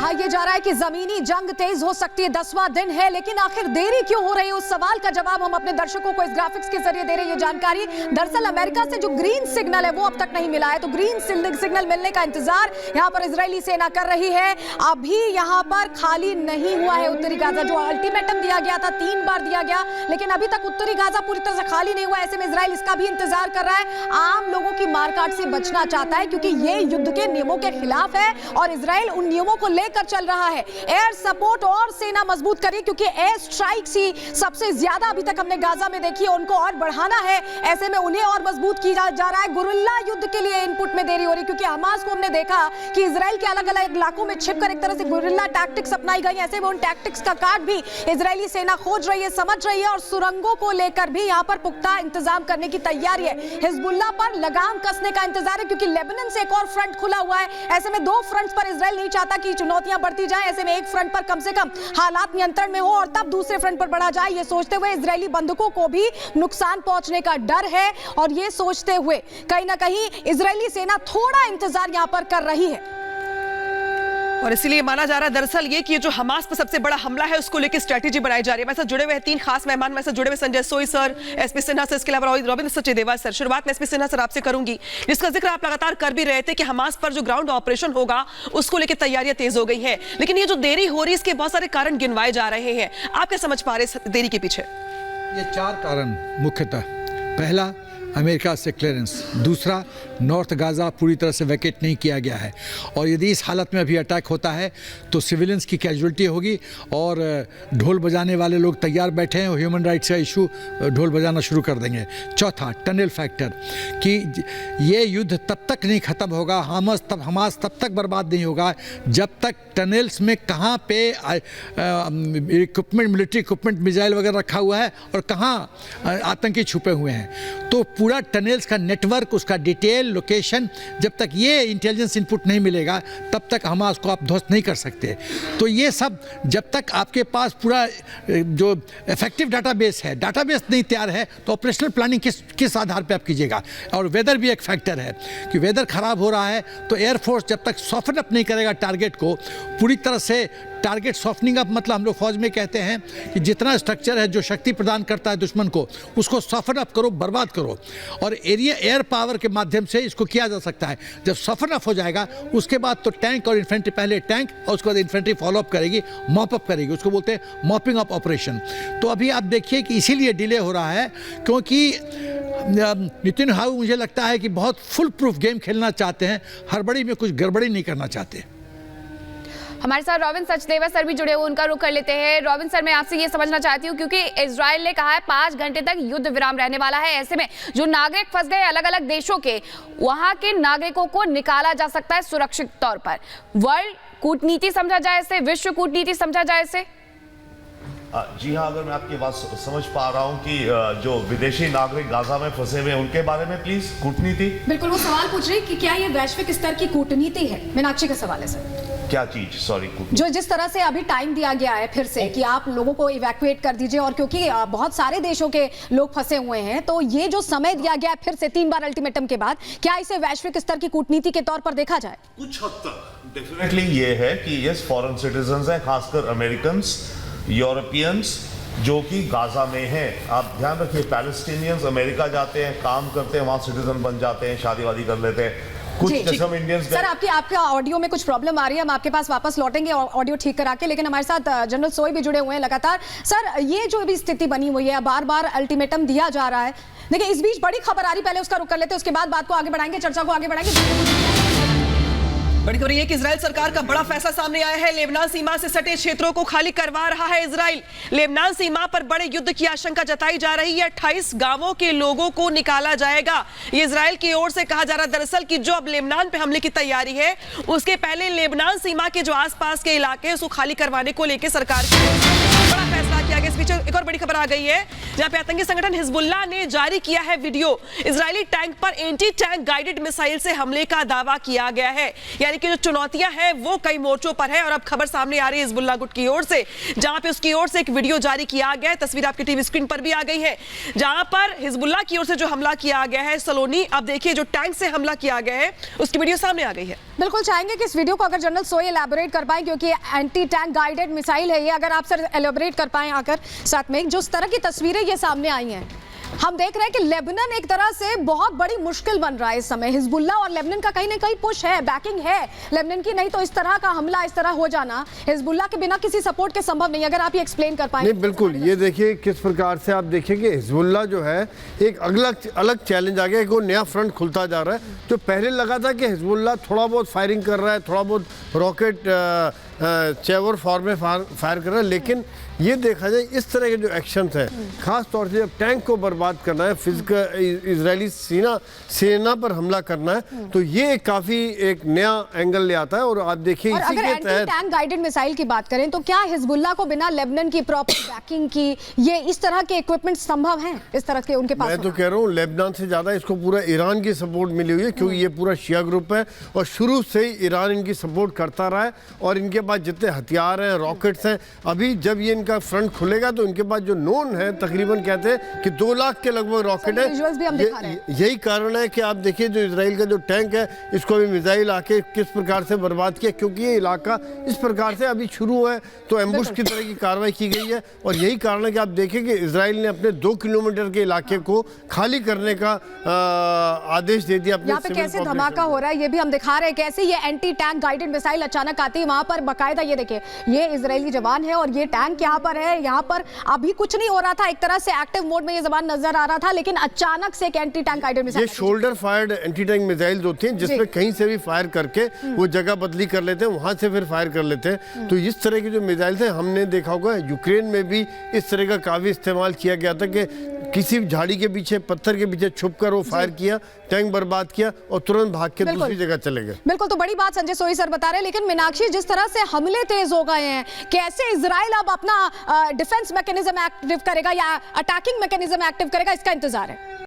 कहा यह जा रहा है कि जमीनी जंग तेज हो सकती है, 10वां दिन है, लेकिन आखिर देरी क्यों हो रही है, उस सवाल का जवाब हम अपने दर्शकों को इस ग्राफिक्स के जरिए दे रहे हैं। ये जानकारी दरअसल अमेरिका से जो ग्रीन सिग्नल है वो अब तक नहीं मिला है, तो ग्रीन सिग्नल मिलने का इंतजार यहां पर इजरायली सेना कर रही है। अभी यहां पर खाली नहीं हुआ है उत्तरी गाजा, जो अल्टीमेटम दिया गया था 3 बार दिया गया, लेकिन अभी तक उत्तरी गाजा पूरी तरह से खाली नहीं हुआ। ऐसे में इजराइल इसका भी इंतजार कर रहा है, आम लोगों की मारकाट से बचना चाहता है, क्योंकि ये युद्ध के नियमों के खिलाफ है और इजराइल उन नियमों को लेकर चल रहा है। एयर सपोर्ट और सेना मजबूत करी, क्योंकि एयर स्ट्राइक्स ही सबसे ज्यादा अभी तक हमने गाजा में देखी है, उनको और बढ़ाना है। ऐसे में उन्हें और मजबूत किया जा रहा है। गुरिल्ला युद्ध के लिए इनपुट में देरी हो रही, क्योंकि हमास को हमने देखा कि इजराइल के अलग अलग इलाकों में छिपकर एक तरह से गुरिल्ला टैक्टिक्स अपनाई गई। ऐसे में उन टैक्टिक्स का कार्ड भी इजरायली सेना खोज रही है, समझ रही है, और सुरंगों को लेकर भी यहां पर पुख्ता इंतजाम करने की तैयारी है। हिजबुल्लाह पर लगाम कसने का इंतजार है, क्योंकि लेबनान से एक और फ्रंट खुला हुआ है। ऐसे में 2 फ्रंट्स पर इजराइल नहीं चाहता कि चुनौतियां बढ़ती जाएं। ऐसे में एक फ्रंट पर कम से कम हालात नियंत्रण में हो और तब दूसरे फ्रंट पर बढ़ा जाए, ये सोचते हुए इजरायली बंदूकों को भी नुकसान पहुंचने का डर है, और ये सोचते हुए कहीं ना कहीं इजरायली सेना थोड़ा इंतजार यहां पर कर रही है। और इसीलिए माना जा रहा है दरअसल ये कि जो हमास पर सबसे बड़ा हमला है उसको लेकर स्ट्रेटेजी बनाई जा रही है। वैसे जुड़े हुए 3 खास मेहमान वैसे जुड़े हुए संजय सोई सर, एसपी सिन्हा सर, इसके अलावा रॉबिन सचदेवा सर। शुरुआत में एसपी सिन्हा सर आपसे करूंगी, जिसका जिक्र आप लगातार कर भी रहे थे कि हमास पर जो ग्राउंड ऑपरेशन होगा उसको लेकर तैयारियां तेज हो गई है, लेकिन ये जो देरी हो रही है इसके बहुत सारे कारण गिनवाए जा रहे हैं। आप क्या समझ पा रहे हैं देरी के पीछे? ये 4 कारण मुख्यतः। पहला, अमेरिका से क्लियरेंस। दूसरा, नॉर्थ गाज़ा पूरी तरह से वैकेट नहीं किया गया है, और यदि इस हालत में अभी अटैक होता है तो सिविलियंस की कैजुअल्टी होगी और ढोल बजाने वाले लोग तैयार बैठे हैं और ह्यूमन राइट्स का इशू ढोल बजाना शुरू कर देंगे। चौथा, टनल फैक्टर, कि ये युद्ध तब तक नहीं ख़त्म होगा, हमास तब तक बर्बाद नहीं होगा जब तक टनल्स में कहाँ पे इक्विपमेंट, मिलिट्री इक्विपमेंट, मिसाइल वगैरह रखा हुआ है और कहाँ आतंकी छुपे हुए हैं। तो पूरा टनल्स का नेटवर्क, उसका डिटेल, लोकेशन, जब तक ये इंटेलिजेंस इनपुट नहीं मिलेगा तब तक हमास को आप ध्वस्त नहीं कर सकते। तो ये सब जब तक आपके पास पूरा जो इफेक्टिव डाटाबेस है, डाटाबेस नहीं तैयार है, तो ऑपरेशनल प्लानिंग किस आधार पे आप कीजिएगा। और वेदर भी एक फैक्टर है कि वेदर खराब हो रहा है तो एयरफोर्स जब तक सॉफ्टन अप नहीं करेगा टारगेट को पूरी तरह से, टारगेट सॉफ्टनिंग अप मतलब हम लोग फौज में कहते हैं कि जितना स्ट्रक्चर है जो शक्ति प्रदान करता है दुश्मन को, उसको सॉफ्टन अप करो, बर्बाद करो। और एयर पावर के माध्यम से इसको किया जा सकता है। जब सॉफ्टन अप हो जाएगा उसके बाद तो टैंक और इन्फेंट्री, पहले टैंक और उसके बाद इन्फेंट्री फॉलो अप करेगी, मॉप अप करेगी, उसको बोलते हैं मॉपिंग अप ऑपरेशन। तो अभी आप देखिए कि इसीलिए डिले हो रहा है, क्योंकि नितिन हाउ मुझे लगता है कि बहुत फुल प्रूफ गेम खेलना चाहते हैं, हड़बड़ी में कुछ गड़बड़ी नहीं करना चाहते। हमारे साथ रॉबिन सचदेवा सर भी जुड़े हुए, उनका रुख कर लेते हैं। रॉबिन सर, मैं आपसे ये समझना चाहती हूँ, क्योंकि इजराइल ने कहा है 5 घंटे तक युद्ध विराम रहने वाला है। ऐसे में जो नागरिक फंस गए अलग अलग देशों के, वहां के नागरिकों को निकाला जा सकता है सुरक्षित तौर पर। वर्ल्ड कूटनीति समझा जाए इसे, विश्व कूटनीति समझा जाए इसे? जी हाँ, अगर मैं आपकी बात समझ पा रहा हूँ कि जो विदेशी नागरिक गाजा में फंसे हुए हैं उनके बारे में प्लीज कूटनीति। बिल्कुल, वो सवाल पूछ रही कि क्या ये वैश्विक स्तर की कूटनीति है? मीनाक्षी का सवाल है सर। क्या चीज? सॉरी, जो जिस तरह से अभी टाइम दिया गया है फिर से कि आप लोगों को इवैक्यूएट कर दीजिए, और क्योंकि बहुत सारे देशों के लोग फंसे हुए हैं, तो ये जो समय दिया गया है फिर से 3 बार अल्टीमेटम के बाद, क्या इसे वैश्विक स्तर की कूटनीति के तौर पर देखा जाए? कुछ हद तक डेफिनेटली ये है कि यस, फॉरेन सिटीजंस हैं, खासकर अमेरिकन, यूरोपियंस जो कि गाजा में हैं। आप ध्यान रखिए, पैलेस्टीनियंस अमेरिका जाते हैं, काम करते हैं, वहां सिटीजन बन जाते हैं, शादी वादी कर लेते हैं। कुछ कसम इंडियंस। सर, आपका ऑडियो में कुछ प्रॉब्लम आ रही है, हम आपके पास वापस लौटेंगे ऑडियो ठीक करा के, लेकिन हमारे साथ जनरल सोई भी जुड़े हुए हैं लगातार। सर, ये जो भी स्थिति बनी हुई है, बार बार अल्टीमेटम दिया जा रहा है, देखिए इस बीच बड़ी खबर आ रही, पहले उसका रुख कर लेते हैं, उसके बाद बात को आगे बढ़ाएंगे, चर्चा को आगे बढ़ाएंगे। बड़ी खबर ये कि इजराइल सरकार का बड़ा फैसला सामने आया है। लेबनान सीमा से सटे क्षेत्रों को खाली करवा रहा है इजराइल। लेबनान सीमा पर बड़े युद्ध की आशंका जताई जा रही है। 28 गांवों के लोगों को निकाला जाएगा, ये इजराइल की ओर से कहा जा रहा है। दरअसल कि जो अब लेबनान पे हमले की तैयारी है, उसके पहले लेबनान सीमा के जो आसपास के इलाके हैं उसको खाली करवाने को लेकर सरकार ने बड़ा फैसला किया गया। इस बीच एक और बड़ी खबर आ गई है जहां पे आतंकी संगठन हिजबुल्लाह ने जारी किया है वीडियो। इजरायली टैंक पर एंटी टैंक गाइडेड मिसाइल से हमले का दावा किया गया है। यानी कि जो चुनौतियां हैं वो कई मोर्चों पर है और अब खबर सामने आ रही है हिजबुल्लाह गुट की ओर से, जहां पे उसकी ओर से एक वीडियो जारी किया गया है। तस्वीर आपकी टीवी स्क्रीन पर भी आ गई है, जहां पर हिजबुल्लाह की ओर से जो हमला किया गया है सलोनी, अब देखिए जो टैंक से हमला किया गया है उसकी वीडियो सामने आ गई है। बिल्कुल चाहेंगे कि इस वीडियो को अगर जनरल सोई एलैबोरेट कर पाए, क्योंकि एंटी टैंक गाइडेड मिसाइल है ये, अगर आप सर एलैबोरेट कर पाए आकर साथ में, जो इस तरह की तस्वीरें ये सामने आई हैं, हम देख रहे हैं कि लेबनान एक तरह से बहुत बड़ी मुश्किल बन रहा है इस समय। हिजबुल्लाह और लेबनान का कहीं ना कहीं पुश है, बैकिंग है लेबनान की, नहीं तो इस तरह का हमला इस तरह हो जाना हिजबुल्लाह के बिना किसी सपोर्ट के संभव नहीं। अगर आप ये एक्सप्लेन कर पाए। नहीं बिल्कुल, ये देखिए किस प्रकार से आप देखिए कि हिजबुल्लाह जो है एक अलग चैलेंज आ गया, एक वो नया फ्रंट खुलता जा रहा है। जो पहले लगा था कि हिजबुल्लाह थोड़ा बहुत फायरिंग कर रहा है, थोड़ा बहुत रॉकेट चैवर फॉर्म में फायर कर रहा है, लेकिन ये देखा जाए इस तरह के जो एक्शंस हैं, खास तौर से जब टैंक को बर्बाद करना है, फिजिकल इजरायली सेना पर हमला करना है, तो ये काफ़ी एक नया एंगल ले आता है। और आप देखिए और इसी अगर के एंटी तहत टैंक गाइडेड मिसाइल की बात करें तो क्या हिजबुल्लाह को बिना लेबनान की प्रॉपर बैकिंग की ये इस तरह के इक्विपमेंट संभव हैं, इस तरह के उनके पास? मैं तो कह रहा हूँ लेबनान से ज़्यादा इसको पूरा ईरान की सपोर्ट मिली हुई है, क्योंकि ये पूरा शिया ग्रुप है और शुरू से ही ईरान इनकी सपोर्ट करता रहा है। और इनके पास जितने हथियार हैं, रॉकेट्स हैं, अभी जब ये इनका फ्रंट खुलेगा तो इनके पास जो नोन है तकरीबन कहते हैं कि 2 लाख के लगभग रॉकेट है। यही कारण है कि आप देखिए जो इजराइल का जो टैंक है इसको अभी मिसाइल आके किस प्रकार से बर्बाद किया, क्योंकि ये इलाका इस प्रकार से अभी शुरू है तो एम्बुश की तरह की कार्रवाई की गई है। और यही कारण है कि आप देखें कि इजराइल ने अपने 2 किलोमीटर के इलाके को खाली करने का आदेश दे दिया। यहाँ पे कैसे धमाका हो रहा है ये भी हम दिखा रहे हैं, कैसे ये एंटी टैंक गाइडेड मिसाइल अचानक आती है वहां पर बाकायदा। ये देखिए ये इजरायली जवान है और ये टैंक यहाँ पर है, यहाँ पर अभी कुछ नहीं हो रहा था, एक तरह से एक्टिव मोड में ये जवान नजर आ रहा था, लेकिन अचानक से एक एंटी टैंक गाइडेड मिसाइल। ये shoulder fired anti tank missiles होती हैं जिसमें कहीं से भी फायर करके वो जगह बदली कर लेते हैं, वहां से फिर फायर कर लेते हैं। तो इस तरह की जो मिसाइल्स हैं हमने देखा होगा यूक्रेन में भी इस तरह का काफी इस्तेमाल किया गया था कि किसी झाड़ी के पीछे, पत्थर के पीछे छुपकर वो फायर किया, टैंक बर्बाद किया और तुरंत भाग के दूसरी जगह चले गए। बिल्कुल, तो बड़ी बात संजय सोई सर बता रहे हैं, लेकिन मीनाक्षी जिस तरह से हमले तेज हो गए हैं, कैसे इजराइल अब अपना डिफेंस मैकेनिज्म एक्टिव करेगा या अटैकिंग मैकेनिज्म एक्टिव करेगा, इसका इंतजार है।